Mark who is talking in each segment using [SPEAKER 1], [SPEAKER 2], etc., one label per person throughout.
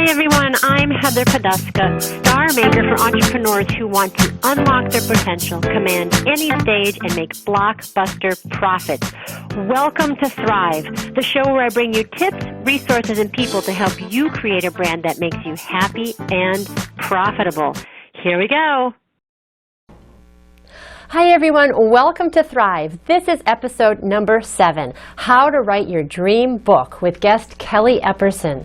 [SPEAKER 1] everyone, I'm Heather Poduska, star maker for entrepreneurs who want to unlock their potential, command any stage, and make blockbuster profits. Welcome to Thrive, the show where I bring you tips, resources, and people to help you create a brand that makes you happy and profitable. Here we go.
[SPEAKER 2] Hi everyone, welcome to Thrive. This is episode number 7, How to Write Your Dream Book with guest Kelly Epperson.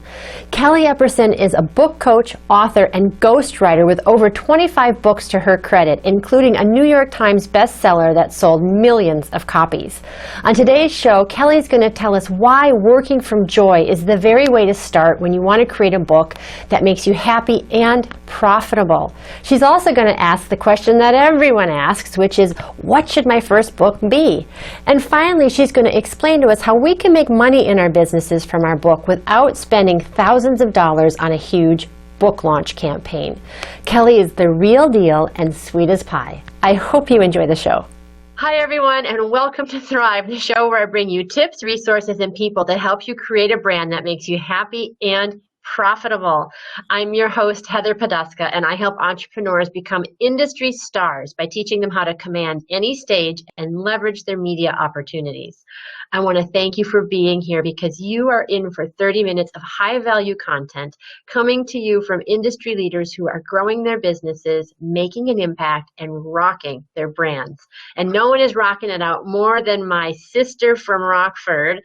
[SPEAKER 2] Kelly Epperson is a book coach, author, and ghostwriter with over 25 books to her credit, including a New York Times bestseller that sold millions of copies. On today's show, Kelly's going to tell us why working from joy is the very way to start when you want to create a book that makes you happy and profitable. She's also going to ask the question that everyone asks, which is, what should my first book be? And finally, she's going to explain to us how we can make money in our businesses from our book without spending thousands of dollars on a huge book launch campaign. Kelly is the real deal and sweet as pie. I hope you enjoy the show. Hi everyone, and welcome to Thrive, the show where I bring you tips, resources, and people to help you create a brand that makes you happy and profitable. I'm your host, Heather Poduska, and I help entrepreneurs become industry stars by teaching them how to command any stage and leverage their media opportunities. I want to thank you for being here because you are in for 30 minutes of high-value content coming to you from industry leaders who are growing their businesses, making an impact, and rocking their brands. And no one is rocking it out more than my sister from Rockford,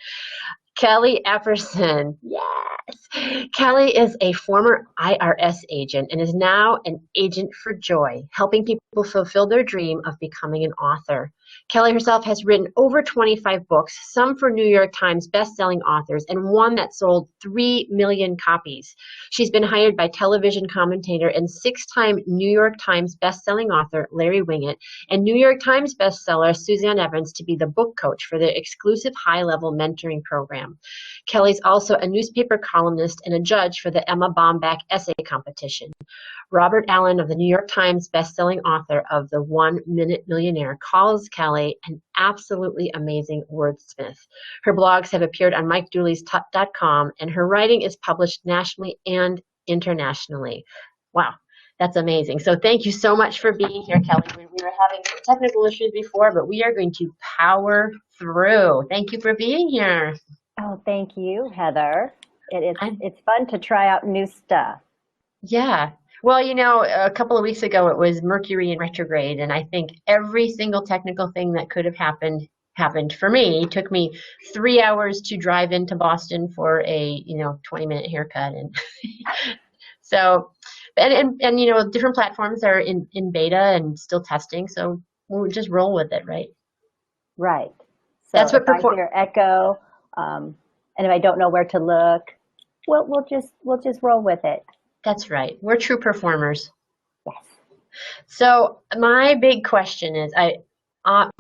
[SPEAKER 2] Kelly Epperson. Yes! Kelly is a former IRS agent and is now an agent for joy, helping people fulfill their dream of becoming an author. Kelly herself has written over 25 books, some for New York Times bestselling authors, and one that sold 3 million copies. She's been hired by television commentator and 6-time New York Times bestselling author Larry Winget and New York Times bestseller Suzanne Evans to be the book coach for their exclusive high-level mentoring program. Kelly's also a newspaper columnist and a judge for the Emma Bomback essay competition. Robert Allen of the New York Times bestselling author of The 1 Minute Millionaire calls Kelly an absolutely amazing wordsmith. Her blogs have appeared on MikeDooley's.com, and her writing is published nationally and internationally. Wow, that's amazing. So thank you so much for being here, Kelly. We were having some technical issues before, but we are going to power through. Thank you for being here.
[SPEAKER 3] Oh, thank you, Heather. It's fun to try out new stuff.
[SPEAKER 2] Yeah. Well, you know, a couple of weeks ago it was Mercury in retrograde, and I think every single technical thing that could have happened for me. It took me 3 hours to drive into Boston for a 20-minute haircut, and so and you know, different platforms are in beta and still testing, so we'll just roll with it, right?
[SPEAKER 3] Right. So
[SPEAKER 2] That's what
[SPEAKER 3] if I hear echo, and if I don't know where to look, we'll just roll with it.
[SPEAKER 2] That's right. We're true performers.
[SPEAKER 3] Yes.
[SPEAKER 2] So my big question is,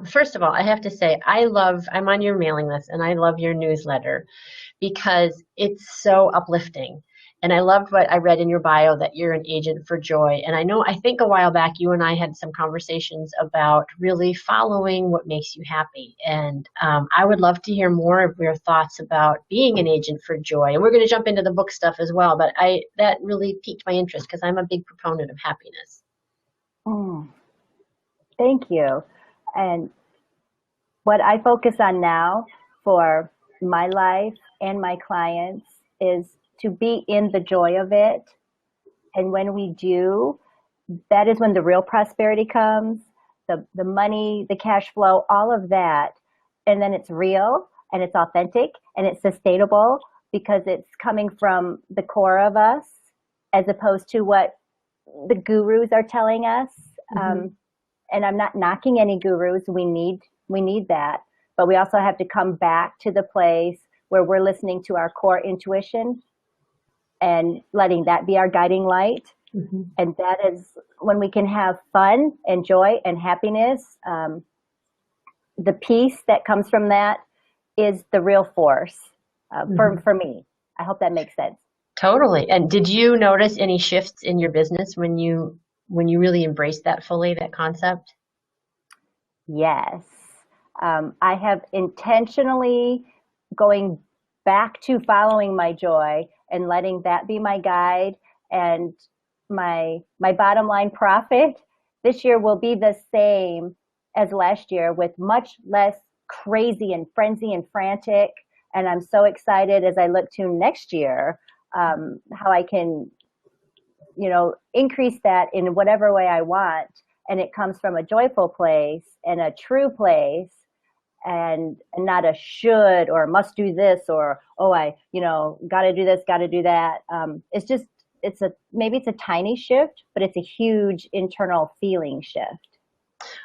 [SPEAKER 2] first of all, I have to say, I'm on your mailing list and I love your newsletter because it's so uplifting. And I loved what I read in your bio that you're an agent for joy. And I think a while back you and I had some conversations about really following what makes you happy. And I would love to hear more of your thoughts about being an agent for joy. And we're going to jump into the book stuff as well. But that really piqued my interest because I'm a big proponent of happiness.
[SPEAKER 3] Thank you. And what I focus on now for my life and my clients is to be in the joy of it. And when we do, that is when the real prosperity comes, the money, the cash flow, all of that. And then it's real and it's authentic and it's sustainable because it's coming from the core of us as opposed to what the gurus are telling us. Mm-hmm. And I'm not knocking any gurus. We need that. But we also have to come back to the place where we're listening to our core intuition and letting that be our guiding light. Mm-hmm. And that is when we can have fun and joy and happiness. The peace that comes from that is the real force for me. I hope that makes sense.
[SPEAKER 2] Totally. And did you notice any shifts in your business when you really embraced that fully, that concept?
[SPEAKER 3] Yes. I have intentionally going back to following my joy and letting that be my guide. And my bottom line profit this year will be the same as last year, with much less crazy and frenzy and frantic. And I'm so excited as I look to next year, how I can, increase that in whatever way I want. And it comes from a joyful place and a true place, and not a should or must do this, or, oh, I, got to do this, got to do that. Maybe it's a tiny shift, but it's a huge internal feeling shift.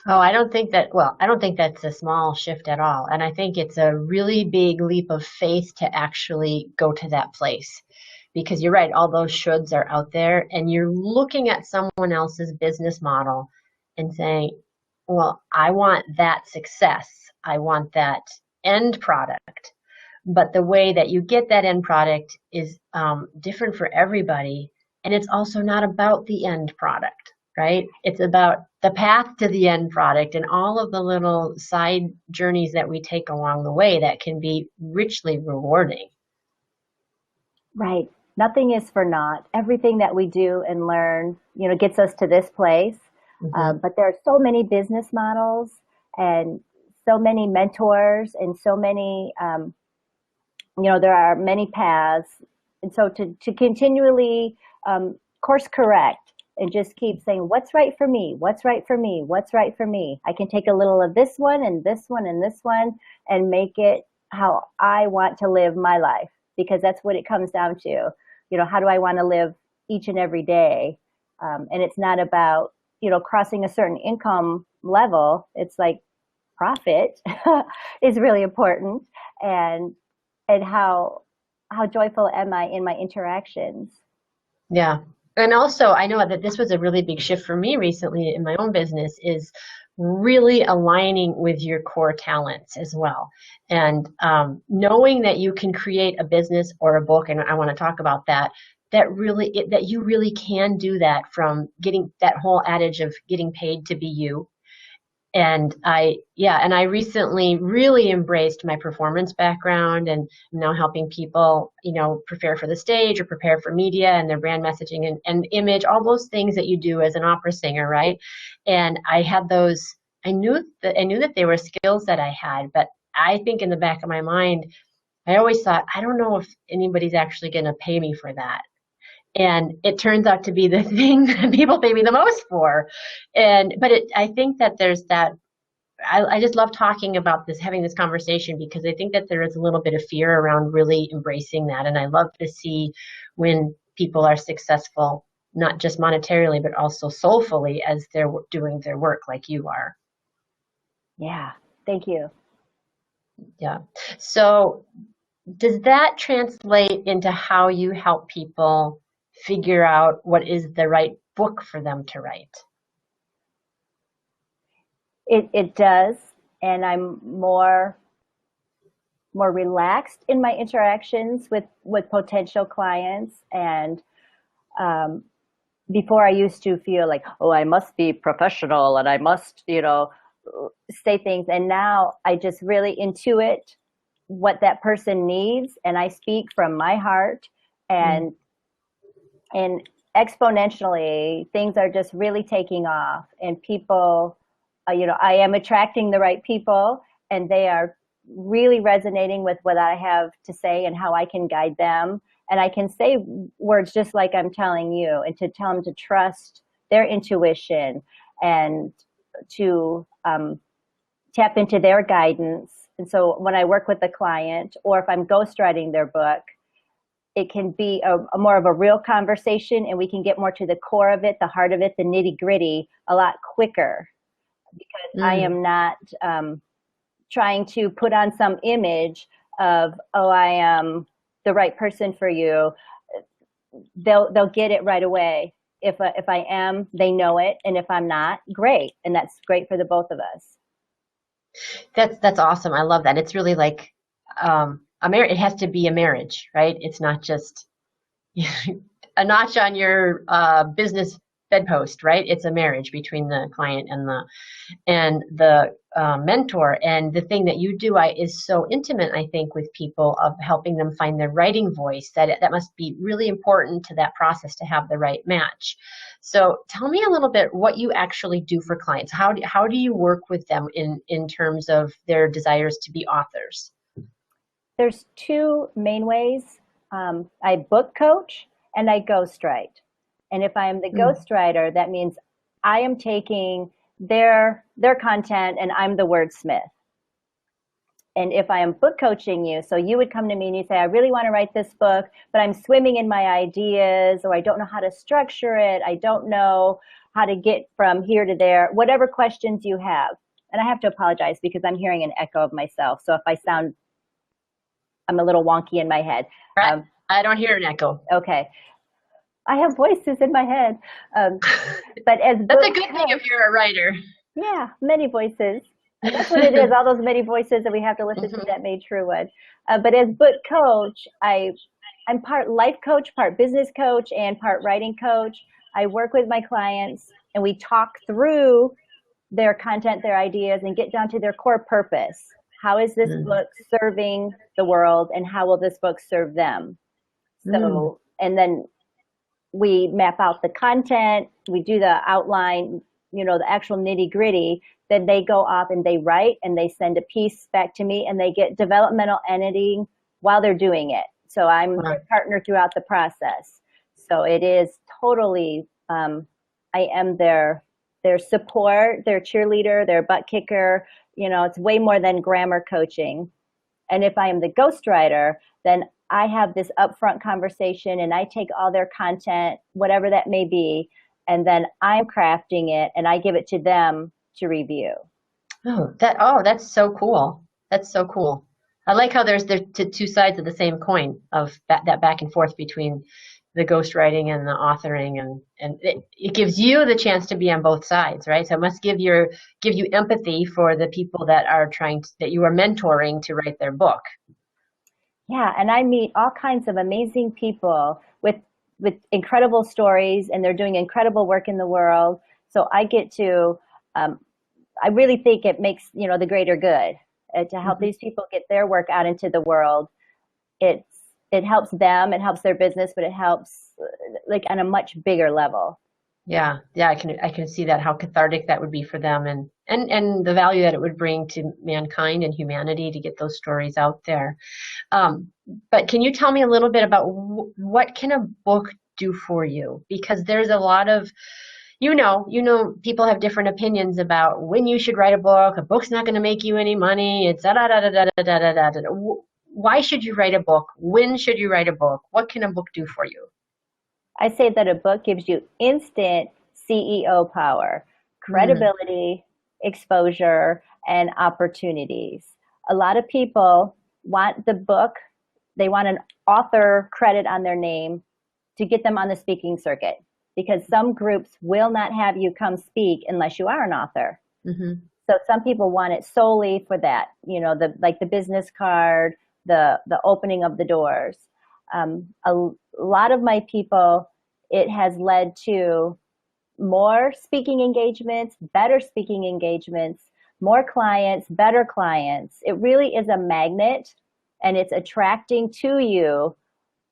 [SPEAKER 2] Oh, I don't think that's a small shift at all. And I think it's a really big leap of faith to actually go to that place. Because you're right, all those shoulds are out there, and you're looking at someone else's business model and saying, well, I want that success. I want that end product. But the way that you get that end product is different for everybody. And it's also not about the end product, right? It's about the path to the end product and all of the little side journeys that we take along the way that can be richly rewarding.
[SPEAKER 3] Right. Nothing is for naught. Everything that we do and learn, gets us to this place.
[SPEAKER 2] Mm-hmm.
[SPEAKER 3] But there are so many business models and so many mentors and so many, there are many paths. And so to continually course correct and just keep saying, what's right for me? What's right for me? What's right for me? I can take a little of this one and this one and this one and make it how I want to live my life, because that's what it comes down to. How do I want to live each and every day? And it's not about, crossing a certain income level. It's like profit is really important, and how joyful am I in my interactions?
[SPEAKER 2] Yeah. And also, I know that this was a really big shift for me recently in my own business, is really aligning with your core talents as well. And knowing that you can create a business or a book, and I want to talk about that you really can do that, from getting that whole adage of getting paid to be you. And I recently really embraced my performance background, and I'm now helping people, prepare for the stage or prepare for media and their brand messaging and image, all those things that you do as an opera singer, right? And I had those, I knew that they were skills that I had, but I think in the back of my mind, I always thought, I don't know if anybody's actually going to pay me for that. And it turns out to be the thing that people pay me the most for. I think that there's that, I just love talking about this, having this conversation, because I think that there is a little bit of fear around really embracing that. And I love to see when people are successful, not just monetarily, but also soulfully, as they're doing their work like you are.
[SPEAKER 3] Yeah. Thank you.
[SPEAKER 2] Yeah. So does that translate into how you help people figure out what is the right book for them to write?
[SPEAKER 3] It does, and I'm more relaxed in my interactions with potential clients. And before, I used to feel like, oh, I must be professional and I must, say things. And now I just really intuit what that person needs, and I speak from my heart, and exponentially things are just really taking off, and people, I am attracting the right people, and they are really resonating with what I have to say and how I can guide them. And I can say words just like I'm telling you, and to tell them to trust their intuition and to tap into their guidance. And so when I work with a client, or if I'm ghostwriting their book, it can be a more of a real conversation, and we can get more to the core of it, the heart of it, the nitty gritty a lot quicker, because I am not trying to put on some image of, oh, I am the right person for you. They'll get it right away. If I am, they know it, and if I'm not, great, and that's great for the both of us.
[SPEAKER 2] That's awesome. I love that. It's really like it has to be a marriage, right? It's not just a notch on your business bedpost, right? It's a marriage between the client and the mentor, and the thing that you do is so intimate, I think, with people, of helping them find their writing voice, that must be really important to that process to have the right match. So tell me a little bit what you actually do for clients. How do you work with them in terms of their desires to be authors?
[SPEAKER 3] There's two main ways. I book coach and I ghostwrite. And if I am the ghostwriter, that means I am taking their content and I'm the wordsmith. And if I am book coaching you, so you would come to me and you say, I really want to write this book, but I'm swimming in my ideas, or I don't know how to structure it. I don't know how to get from here to there, whatever questions you have. And I have to apologize because I'm hearing an echo of myself. So if I'm a little wonky in my head.
[SPEAKER 2] I don't hear an echo.
[SPEAKER 3] Okay. I have voices in my head. But as
[SPEAKER 2] that's a good thing if you're a writer.
[SPEAKER 3] Yeah, many voices. That's what it is, all those many voices that we have to listen to that made true one. But as book coach, I'm part life coach, part business coach, and part writing coach. I work with my clients and we talk through their content, their ideas, and get down to their core purpose. How is this book serving the world, and how will this book serve them? So, and then we map out the content, we do the outline, the actual nitty gritty. Then they go off and they write and they send a piece back to me, and they get developmental editing while they're doing it. So I'm their partner throughout the process. So it is totally, I am their support, their cheerleader, their butt kicker. It's way more than grammar coaching. And if I am the ghostwriter, then I have this upfront conversation and I take all their content, whatever that may be, and then I'm crafting it and I give it to them to review.
[SPEAKER 2] That's so cool. That's so cool. I like how there's the two sides of the same coin, of that back and forth between the ghostwriting and the authoring, and it gives you the chance to be on both sides, right? So it must give you empathy for the people that you are mentoring to write their book.
[SPEAKER 3] Yeah, and I meet all kinds of amazing people with incredible stories, and they're doing incredible work in the world. So I get to, I really think it makes, the greater good to help these people get their work out into the world. It helps them, it helps their business, but it helps like on a much bigger level.
[SPEAKER 2] Yeah, I can see that, how cathartic that would be for them, and the value that it would bring to mankind and humanity to get those stories out there. But can you tell me a little bit about what can a book do for you? Because there's a lot of, people have different opinions about when you should write a book. A book's not going to make you any money. It's da da da da da da da da. Why should you write a book? When should you write a book? What can a book do for you?
[SPEAKER 3] I say that a book gives you instant CEO power, credibility, exposure, and opportunities. A lot of people want the book, they want an author credit on their name to get them on the speaking circuit, because some groups will not have you come speak unless you are an author. So some people want it solely for that, the business card, the opening of the doors. A lot of my people, it has led to more speaking engagements, better speaking engagements, more clients, better clients. It really is a magnet, and it's attracting to you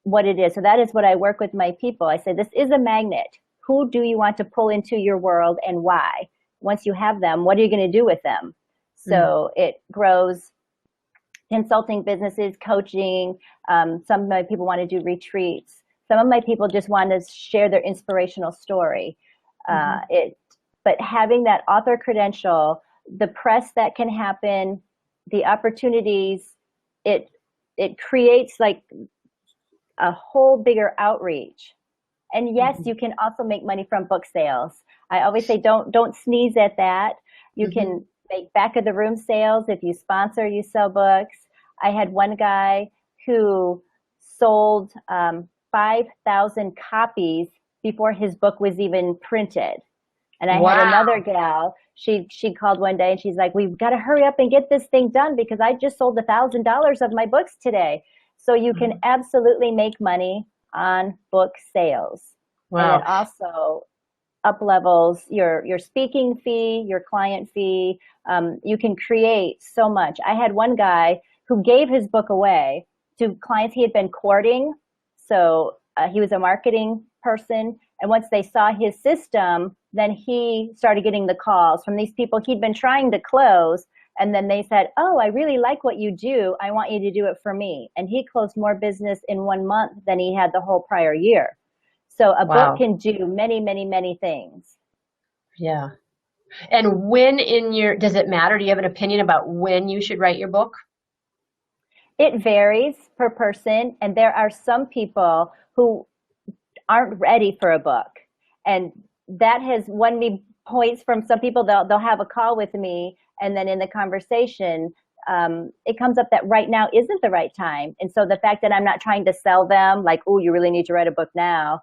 [SPEAKER 3] what it is. So that is what I work with my people. I say, this is a magnet. Who do you want to pull into your world, and why? Once you have them, what are you going to do with them? So it grows consulting businesses, coaching. Some of my people want to do retreats. Some of my people just want to share their inspirational story. But having that author credential, the press that can happen, the opportunities, it creates like a whole bigger outreach. And yes, you can also make money from book sales. I always say, don't sneeze at that. You can make back of the room sales. If you sponsor, you sell books. I had one guy who sold 5,000 copies before his book was even printed. And I had another gal, she called one day and she's like, we've got to hurry up and get this thing done because I just sold $1,000 of my books today. So you can absolutely make money on book sales. Wow. And it also up levels your speaking fee, your client fee. You can create so much. I had one guy who gave his book away to clients he had been courting. So he was a marketing person. And once they saw his system, then he started getting the calls from these people he'd been trying to close. And then they said, oh, I really like what you do. I want you to do it for me. And he closed more business in 1 month than he had the whole prior year. So a
[SPEAKER 2] Wow.
[SPEAKER 3] book can do many, many, many things.
[SPEAKER 2] Yeah. And when does it matter? Do you have an opinion about when you should write your book?
[SPEAKER 3] It varies per person. And there are some people who aren't ready for a book. And that has won me points from some people. They'll have a call with me, and then in the conversation, it comes up that right now isn't the right time. And so the fact that I'm not trying to sell them like, oh, you really need to write a book now,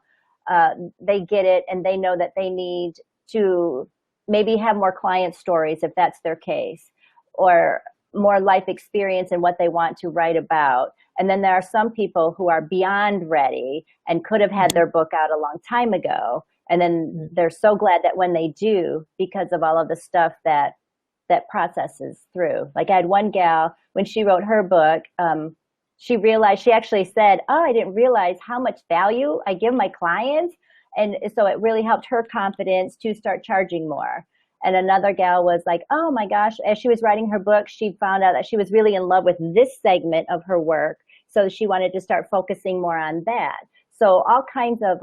[SPEAKER 3] they get it, and they know that they need to maybe have more client stories if that's their case, or more life experience in what they want to write about. And then there are some people who are beyond ready and could have had their book out a long time ago. And then they're so glad that when they do, because of all of the stuff that processes through. Like I had one gal, when she wrote her book, she realized, she actually said, oh, I didn't realize how much value I give my clients. And so it really helped her confidence to start charging more. And another gal was like, oh my gosh, as she was writing her book, she found out that she was really in love with this segment of her work. So she wanted to start focusing more on that. So all kinds of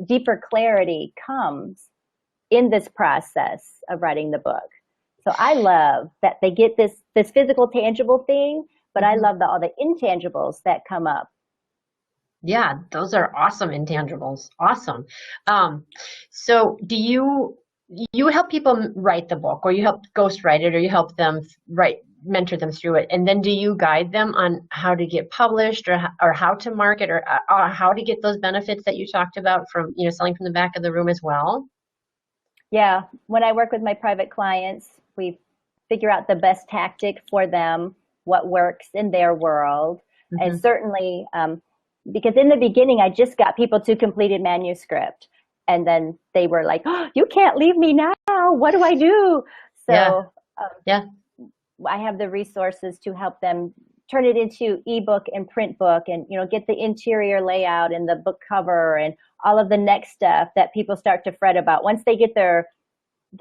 [SPEAKER 3] deeper clarity comes in this process of writing the book. So I love that they get this physical, tangible thing, but I love all the intangibles that come up.
[SPEAKER 2] Yeah, those are awesome intangibles. Awesome. So do you help people write the book, or you help ghostwrite it, or you help them mentor them through it, and then do you guide them on how to get published, or how to market, or how to get those benefits that you talked about from selling from the back of the room as well?
[SPEAKER 3] Yeah, when I work with my private clients, we figure out the best tactic for them, what works in their world. And certainly, because in the beginning, I just got people to completed manuscript. And then they were like, oh, you can't leave me now. What do I do? So
[SPEAKER 2] yeah.
[SPEAKER 3] I have the resources to help them turn it into ebook and print book, and get the interior layout and the book cover and all of the next stuff that people start to fret about. Once they get the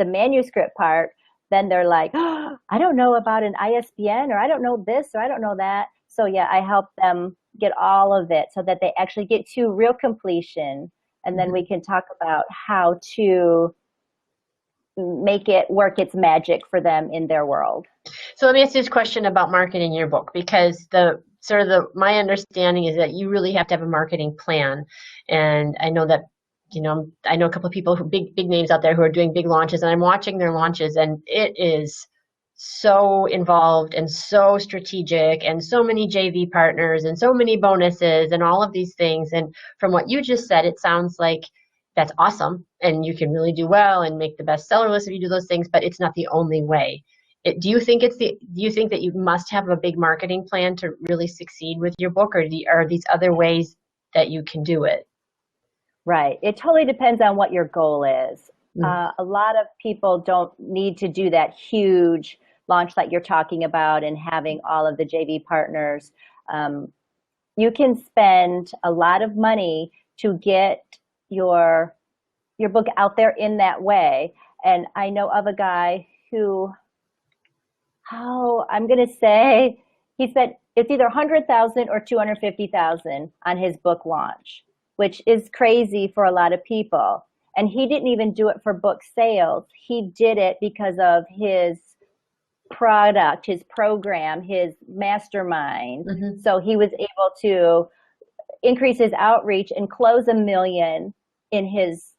[SPEAKER 3] manuscript part, then they're like, oh, I don't know about an ISBN, or I don't know this, or I don't know that. So yeah, I help them get all of it so that they actually get to real completion. And then we can talk about how to make it work its magic for them in their world.
[SPEAKER 2] So let me ask you this question about marketing your book, because my understanding is that you really have to have a marketing plan. And I know that, I know a couple of people big names out there who are doing big launches, and I'm watching their launches, and it is so involved and so strategic, and so many JV partners and so many bonuses and all of these things. And from what you just said, it sounds like that's awesome, and you can really do well and make the bestseller list if you do those things, but it's not the only way. Do you think that you must have a big marketing plan to really succeed with your book, or are these other ways that you can do it?
[SPEAKER 3] Right. It totally depends on what your goal is. A lot of people don't need to do that huge launch that you're talking about and having all of the JV partners. You can spend a lot of money to get your book out there in that way. And I know of a guy who, I'm going to say, he spent, it's either 100,000 or 250,000 on his book launch, which is crazy for a lot of people. And he didn't even do it for book sales. He did it because of his product, his program, his mastermind. So he was able to increase his outreach and close $1 million in his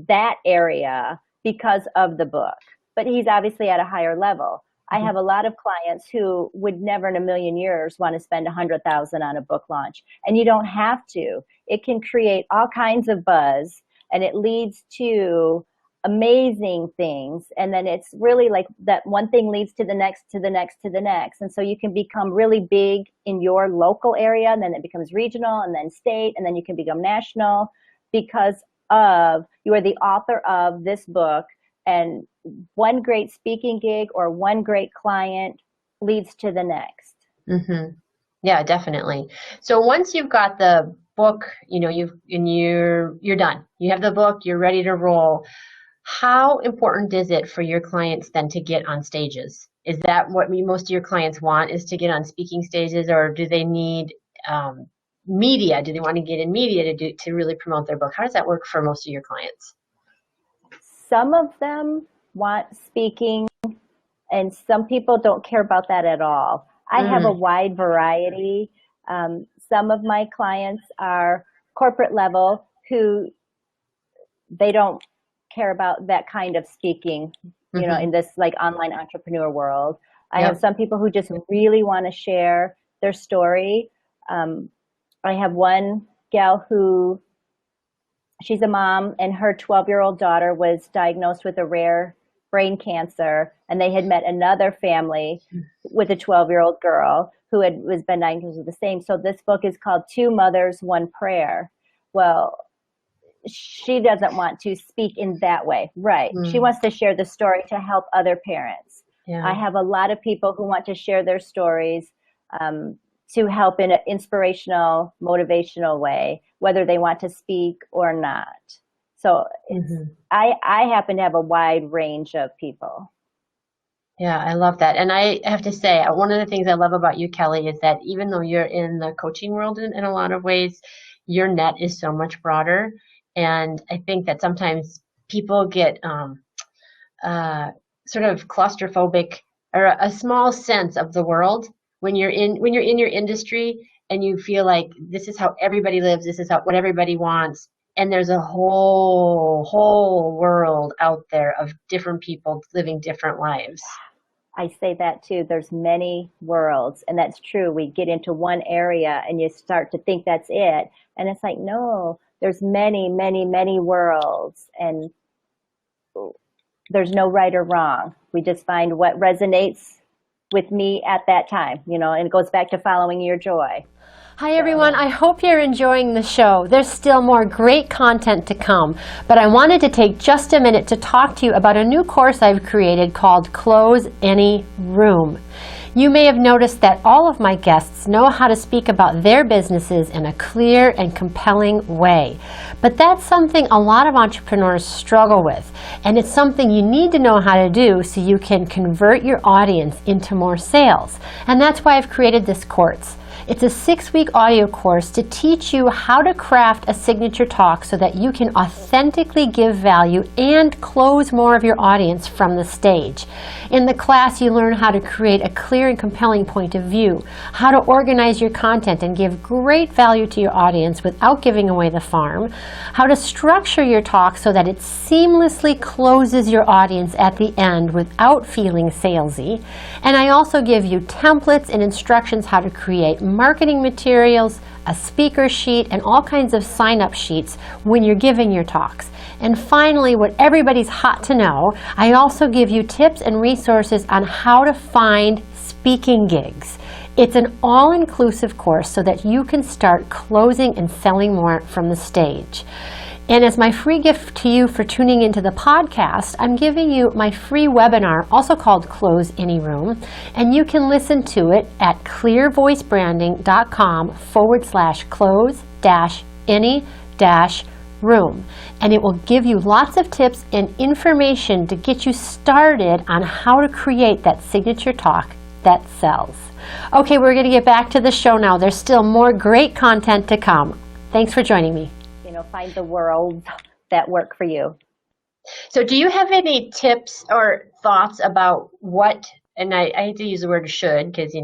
[SPEAKER 3] that area because of the book. But he's obviously at a higher level. I have a lot of clients who would never in a million years want to spend 100,000 on a book launch. And you don't have to. It can create all kinds of buzz, and it leads to amazing things. And then it's really like that one thing leads to the next, to the next, to the next. And so you can become really big in your local area, and then it becomes regional, and then state, and then you can become national, because you are the author of this book, and one great speaking gig or one great client leads to the next.
[SPEAKER 2] Mm-hmm. Yeah, definitely. So once you've got the book, you're done. You have the book, you're ready to roll. How important is it for your clients then to get on stages? Is that what most of your clients want, is to get on speaking stages, or do they need media? Do they want to get in media to really promote their book? How does that work for most of your clients?
[SPEAKER 3] Some of them want speaking, and some people don't care about that at all. I have a wide variety. Some of my clients are corporate level who they don't care about that kind of speaking, in this like online entrepreneur world. I have some people who just really want to share their story. I have one gal who, she's a mom, and her 12-year-old daughter was diagnosed with a rare brain cancer, and they had met another family with a 12-year-old girl who was been diagnosed with the same. So this book is called Two Mothers, One Prayer. Well, she doesn't want to speak in that way, right? She wants to share the story to help other parents. I have a lot of people who want to share their stories to help in an inspirational, motivational way, whether they want to speak or not. So I happen to have a wide range of people.
[SPEAKER 2] Yeah, I love that. And I have to say, one of the things I love about you, Kelly, is that even though you're in the coaching world in a lot of ways, your net is so much broader. And I think that sometimes people get sort of claustrophobic, or a small sense of the world when you're in your industry, and you feel like this is how everybody lives, this is what everybody wants, and there's a whole world out there of different people living different lives.
[SPEAKER 3] I say that too. There's many worlds, and that's true. We get into one area and you start to think that's it. And it's like, no, there's many, many, many worlds, and there's no right or wrong. We just find what resonates with me at that time, and it goes back to following your joy.
[SPEAKER 2] Hi everyone, I hope you're enjoying the show. There's still more great content to come, but I wanted to take just a minute to talk to you about a new course I've created called Close Any Room. You may have noticed that all of my guests know how to speak about their businesses in a clear and compelling way. But that's something a lot of entrepreneurs struggle with, and it's something you need to know how to do so you can convert your audience into more sales. And that's why I've created this course. It's a 6-week audio course to teach you how to craft a signature talk so that you can authentically give value and close more of your audience from the stage. In the class, you learn how to create a clear and compelling point of view, how to organize your content and give great value to your audience without giving away the farm, how to structure your talk so that it seamlessly closes your audience at the end without feeling salesy. And I also give you templates and instructions how to create marketing materials, a speaker sheet, and all kinds of sign-up sheets when you're giving your talks. And finally, what everybody's hot to know, I also give you tips and resources on how to find speaking gigs. It's an all-inclusive course so that you can start closing and selling more from the stage. And as my free gift to you for tuning into the podcast, I'm giving you my free webinar, also called Close Any Room, and you can listen to it at clearvoicebranding.com/close-any-room. And it will give you lots of tips and information to get you started on how to create that signature talk that sells. Okay, we're going to get back to the show now. There's still more great content to come. Thanks for joining me.
[SPEAKER 3] Find the worlds that work for you.
[SPEAKER 2] So do you have any tips or thoughts about what, and I hate to use the word should because,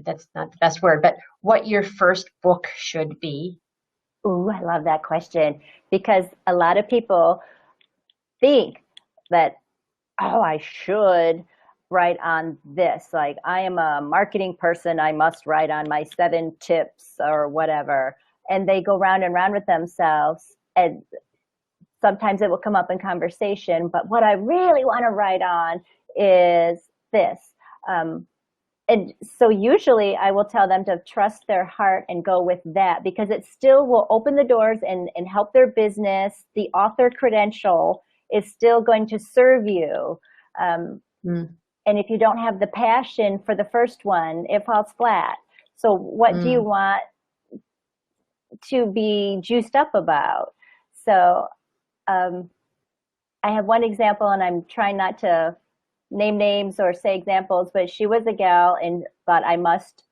[SPEAKER 2] that's not the best word, but what your first book should be?
[SPEAKER 3] Ooh, I love that question, because a lot of people think that, I should write on this. Like, I am a marketing person, I must write on my 7 tips or whatever. And they go round and round with themselves, and sometimes it will come up in conversation. But what I really want to write on is this. and so usually I will tell them to trust their heart and go with that, because it still will open the doors and help their business. The author credential is still going to serve you.
[SPEAKER 2] Mm.
[SPEAKER 3] And if you don't have the passion for the first one, it falls flat. So what do you want to be juiced up about? So I have one example, and I'm trying not to name names or say examples, but she was a gal and thought, I must,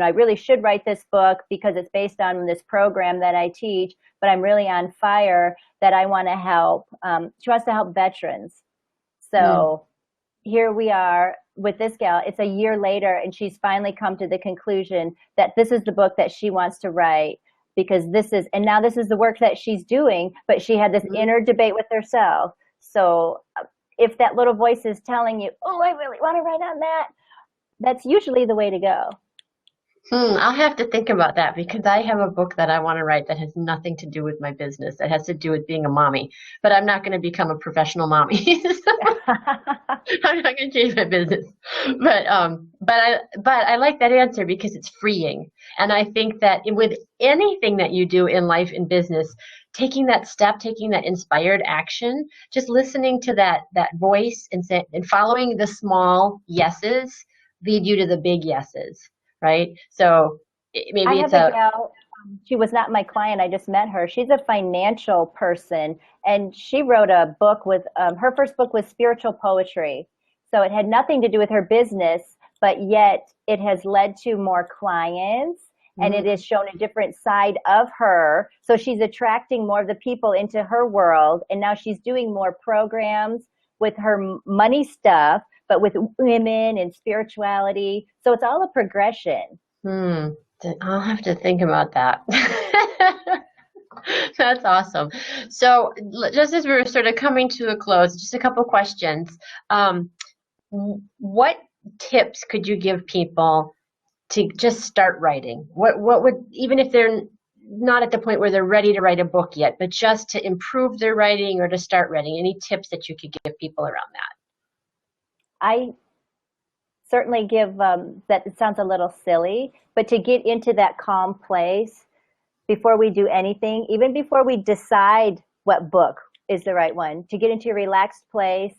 [SPEAKER 3] I really should write this book because it's based on this program that I teach, but I'm really on fire that I want to help. She wants to help veterans. So here we are with this gal. It's a year later, and she's finally come to the conclusion that this is the book that she wants to write, because now this is the work that she's doing, but she had this inner debate with herself. So if that little voice is telling you, oh, I really want to write on that, that's usually the way to go.
[SPEAKER 2] I'll have to think about that, because I have a book that I want to write that has nothing to do with my business. That has to do with being a mommy, but I'm not going to become a professional mommy. I'm not going to change my business. But I like that answer because it's freeing. And I think that with anything that you do in life and business, taking that step, taking that inspired action, just listening to that voice and following the small yeses lead you to the big yeses. Right? So maybe it's
[SPEAKER 3] a gal, she was not my client, I just met her. She's a financial person, and she wrote a book with, her first book was spiritual poetry. So it had nothing to do with her business, but yet it has led to more clients, and it has shown a different side of her. So she's attracting more of the people into her world, and now she's doing more programs with her money stuff, but with women and spirituality. So it's all a progression.
[SPEAKER 2] I'll have to think about that. That's awesome. So just as we're sort of coming to a close, just a couple questions. What tips could you give people to just start writing? What would, even if they're not at the point where they're ready to write a book yet, but just to improve their writing or to start writing, any tips that you could give people around that?
[SPEAKER 3] I certainly give that. It sounds a little silly, but to get into that calm place before we do anything, even before we decide what book is the right one, to get into a relaxed place.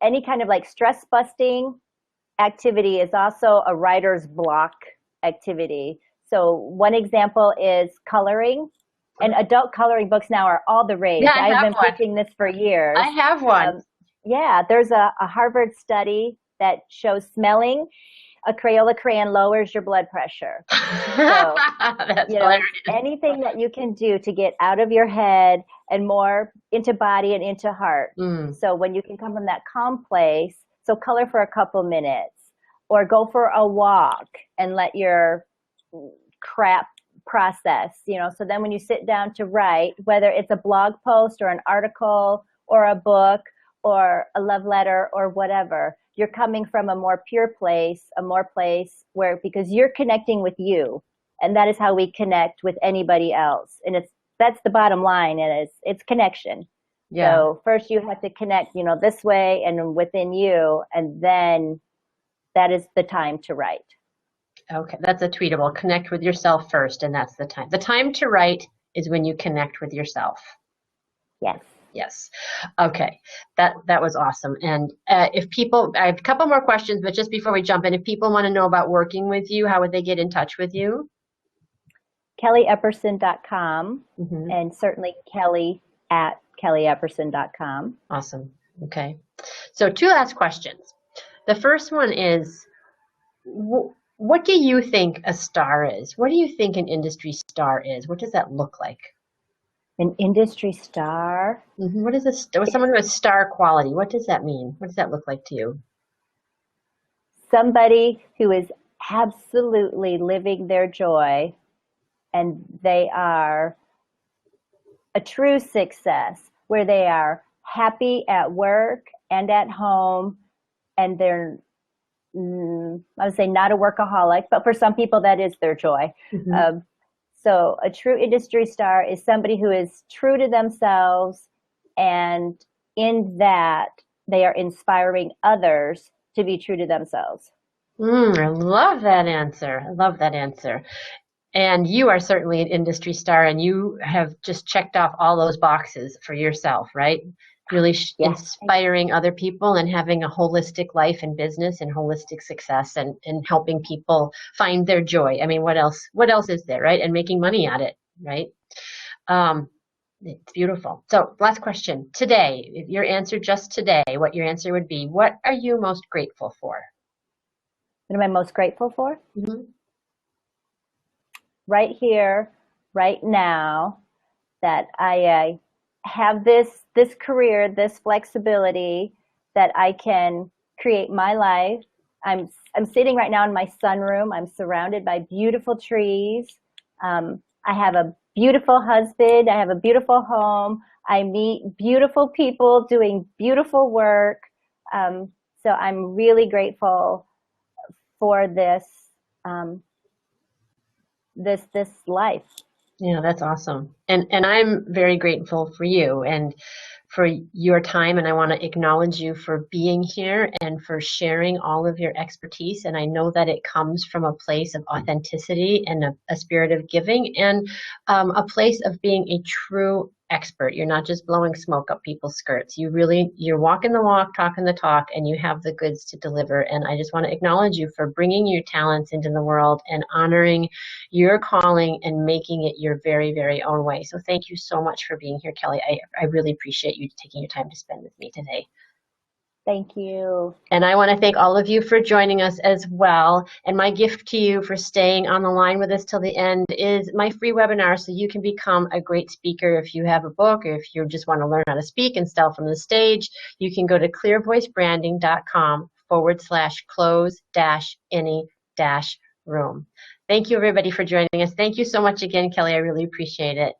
[SPEAKER 3] Any kind of like stress busting activity is also a writer's block activity. So one example is coloring, and adult coloring books now are all the rage.
[SPEAKER 2] Yeah,
[SPEAKER 3] I've been preaching this for years.
[SPEAKER 2] I have one.
[SPEAKER 3] Yeah, there's a Harvard study that shows smelling a Crayola crayon lowers your blood pressure. So,
[SPEAKER 2] That's hilarious.
[SPEAKER 3] Anything that you can do to get out of your head and more into body and into heart. So when you can come from that calm place, so color for a couple minutes, or go for a walk and let your crap process, so then when you sit down to write, whether it's a blog post or an article or a book or a love letter or whatever, you're coming from a more pure place, where, because you're connecting with you, and that is how we connect with anybody else. And that's the bottom line, and it's connection. Yeah. So first you have to connect, this way and within you, and then that is the time to write.
[SPEAKER 2] Okay, that's a tweetable. Connect with yourself first, and that's the time. The time to write is when you connect with yourself.
[SPEAKER 3] Yes.
[SPEAKER 2] Yes. Okay. That was awesome. And if people, I have a couple more questions, but just before we jump in, if people want to know about working with you, how would they get in touch with you?
[SPEAKER 3] KellyEpperson.com, and certainly Kelly@KellyEpperson.com.
[SPEAKER 2] Awesome. Okay. So 2 last questions. The first one is, what do you think a star is? What do you think an industry star is? What does that look like?
[SPEAKER 3] An industry star?
[SPEAKER 2] What is someone who has star quality? What does that mean? What does that look like to you?
[SPEAKER 3] Somebody who is absolutely living their joy, and they are a true success, where they are happy at work and at home, and they're, I would say, not a workaholic, but for some people that is their joy. So a true industry star is somebody who is true to themselves, and in that they are inspiring others to be true to themselves.
[SPEAKER 2] I love that answer. I love that answer. And you are certainly an industry star, and you have just checked off all those boxes for yourself, right? Really
[SPEAKER 3] Yes.
[SPEAKER 2] inspiring other people and having a holistic life and business and holistic success and helping people find their joy. I mean, what else is there, right? And making money at it, right? It's beautiful. So last question. Today, if your answer just today, what your answer would be, what are you most grateful for?
[SPEAKER 3] What am I most grateful for?
[SPEAKER 2] Mm-hmm.
[SPEAKER 3] Right here, right now, that I have this career, this flexibility, that I can create my life. I'm sitting right now in my sunroom. I'm surrounded by beautiful trees. I have a beautiful husband. I have a beautiful home. I meet beautiful people doing beautiful work. So I'm really grateful for this this life.
[SPEAKER 2] Yeah, that's awesome. And I'm very grateful for you and for your time, and I want to acknowledge you for being here and for sharing all of your expertise. And I know that it comes from a place of authenticity and a spirit of giving and a place of being a true expert. You're not just blowing smoke up people's skirts. You're walking the walk, talking the talk, and you have the goods to deliver. And I just want to acknowledge you for bringing your talents into the world and honoring your calling and making it your very, very own way. So thank you so much for being here, Kelly. I really appreciate you taking your time to spend with me today.
[SPEAKER 3] Thank you.
[SPEAKER 2] And I want to thank all of you for joining us as well. And my gift to you for staying on the line with us till the end is my free webinar, so you can become a great speaker. If you have a book, or if you just want to learn how to speak and sell from the stage, you can go to clearvoicebranding.com/close-any-room. Thank you, everybody, for joining us. Thank you so much again, Kelly. I really appreciate it.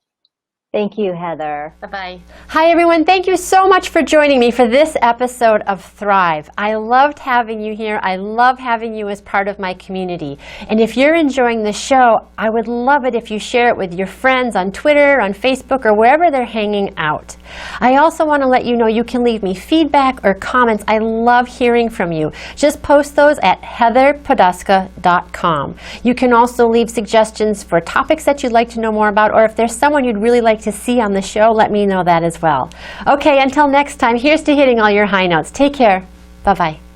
[SPEAKER 3] Thank you, Heather.
[SPEAKER 2] Bye-bye. Hi, everyone. Thank you so much for joining me for this episode of Thrive. I loved having you here. I love having you as part of my community. And if you're enjoying the show, I would love it if you share it with your friends on Twitter, on Facebook, or wherever they're hanging out. I also want to let you know you can leave me feedback or comments. I love hearing from you. Just post those at heatherpoduska.com. You can also leave suggestions for topics that you'd like to know more about, or if there's someone you'd really like to see on the show, let me know that as well. Okay, until next time, here's to hitting all your high notes. Take care. Bye-bye.